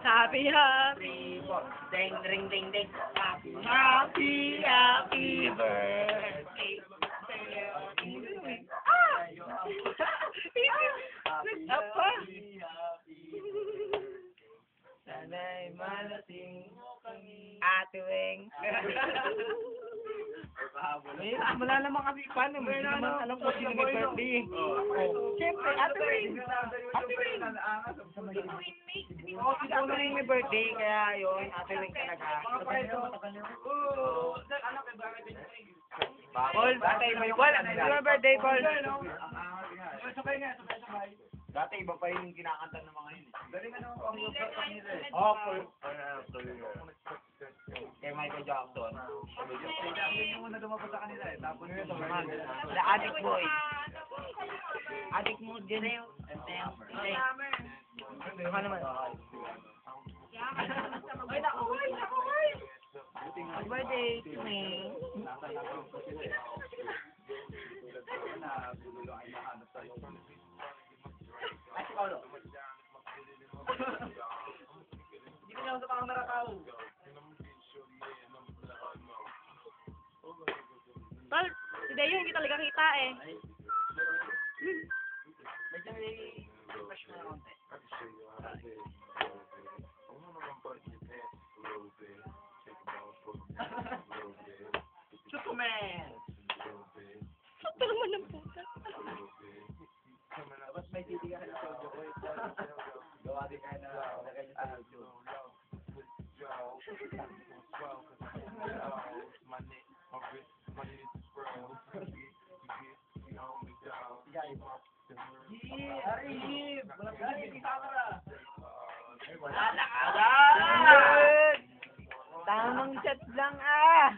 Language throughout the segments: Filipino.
Happy, happy. Ding, ring, ding, ding. Happy, happy birthday. Apa? Sana'y malating Ate Weng. Wala naman kasi paano. Hindi naman alam ko sino may birthday. Siyempre, Ate Weng. Ate Weng. Oo, si Ate Weng may birthday. Kaya yun, Ate Weng talaga. Paul, may birthday, Paul. Sabay nga, sabay. Dati iba pa yung kinakanta ng mga yun. Galing ano ang choreographer kanila eh. Paul. Kay Michael Jackson. Yung una dumapos sa kanila eh. Tapos yun, The Addict Boy. Addict mo din. Baka naman. Ay, naku, Happy birthday to me. ay si Paolo. Hindi ko niya sa camera tao. Tol, si Deo hindi talaga kita eh. Medyo may fresh mo na konti. Superman! Sakto naman ng puta. Tapos may titigan ka sa audio ko. Gawa din ka na lagay niyo sa YouTube. Wala na ka! Tamang chat lang ah.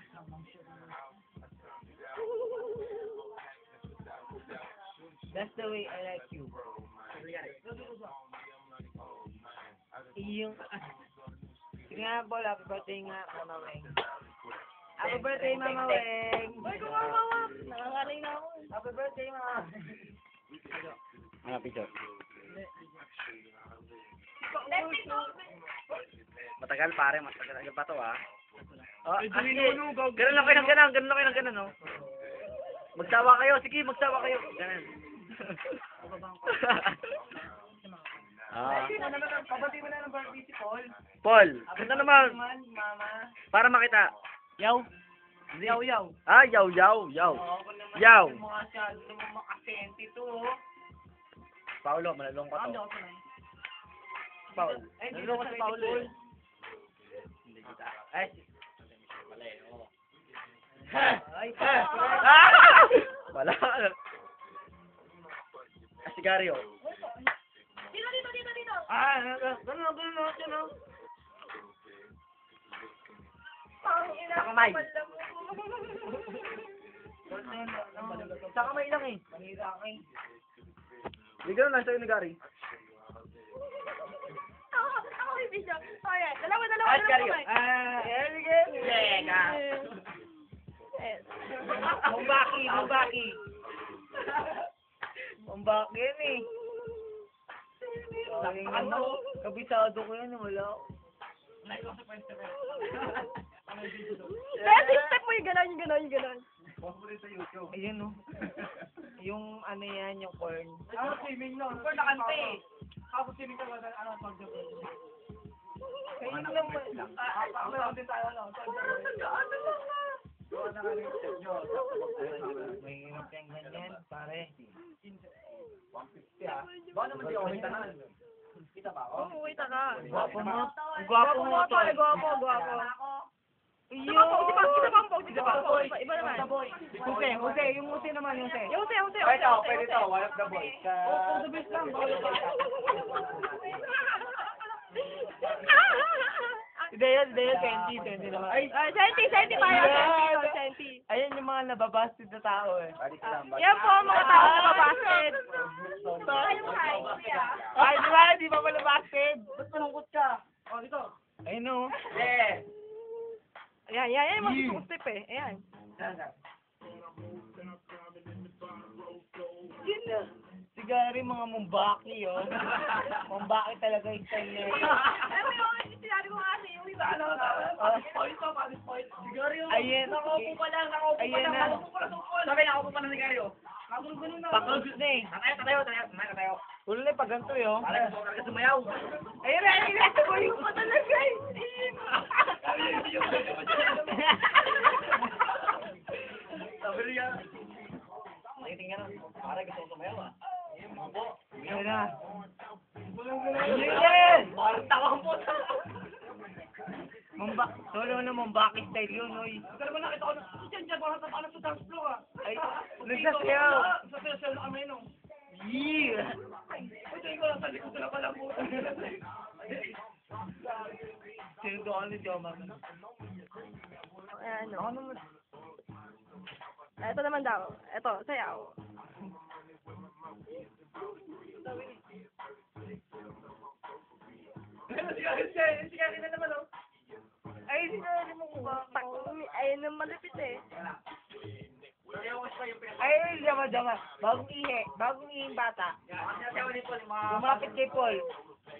That's the way I like you. Yung sige nga po, happy birthday nga, Mama Weng. Happy birthday, Mama Weng. Uy, kumawa. Nakakaling na ako. Happy birthday, Mama. Mga picture. Matagal pare, matagal pa to ah. Oh, ganun lang kayo ng ganun, oh. Magsawa kayo, sige, magsawa kayo. Ganun. Pabati mo na ng birthday si Paul. Paul, ganda naman. Mama. Para makita. Yaw. Yaw, yaw. Ah, yaw. Yaw. Mga masyado naman makasenti to, oh. Paulo, malalong ka to. Paul. Ay, hindi Malalong ka na sa Paulo. Paul. Hindi kita. Ay. Wala eh, oh. Ay, Wala. Sigario. Dito. Ah, ganun. Sa kamay. Sa kamay lang eh. Hindi ganun lang sa'yo ni Gary. Ako yung video. Okay, dalawa. Ah, Sigario. kamay. Sige. Teka. Mumbaki. Mumbaki yan eh. Saking ano, kabisado ko yan, wala ako. Best step mo yung gano'n. Popular sa YouTube. Ayun oh. Yung ano yan, yung corn. Swimming no. Kung nakante. Tapos swimming ka ba ano pagdapo? Kayo naman. Meron din tayo ano. Gawa na kami sa inyo. May hirap yung ganyan, pare. 150 ah. Baka naman di ako tanan. Kita ba ako? Oo, wait ka. Gwapo mo. Gwapo mo to. Gwapo. Iyo. Isa pa. Iba naman. Huse, yung huse naman, huse. Yung Huse. Pwede to. One of the boys. Oh, the best lang. Deo, 20 naman. Ay, Senti tayo. Senti. ayan yung mga nababasted na tao eh. Yan po, mga tao na babasted. Ay, di ba pala basted? Ba't malungkot ka? Oh, dito. Ayun o. Eh. Yan, mga step eh. Ayan. Yun na. Sigari mga mumbaki oh. Mumbaki talaga yung style niya. Nakaupo pa lang, nakaupo pa lang. Nakaupo pa lang. Sabi, nakaupo pa na ni Kayo. Ganun na. Pakagod na eh. Tatayo. Ulo na pag ganito yun. Para gusto ka sumayaw. Ayun na, tumayo pa talaga eh. Sabi niya. Nakitingin na. Para gusto ko sumayaw ah. Ayun na. Yes! Parang takang puta. Solo na Mambaki style yun, oy. Pero mo nakita ko na, dyan, parang sa dance floor ah. Ay, nagsasayaw. Sasayaw na kami nung. Yeah. Ito ko lang sa likod na pala puta. Sinudokan ni Joma. Ano? Ito naman daw. Ito, sayaw. Sige na naman oh. Ay, sinari mo ko ba? Ayun ang malapit eh. Ay, Joma. Bagong ihing bata. Lumapit kay Paul.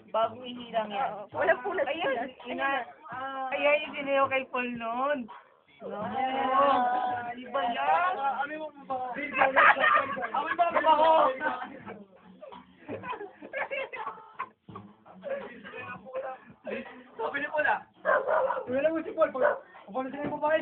Bagong ihi lang yan. Oo, walang punas. Ayun, Ayun. Ay, sinayaw kay Paul noon. No. Di ba yan? Ano mo ba? Ako ba ako? Sabi ni Paul ah. Wala mo si Paul. Pag sila yung babae.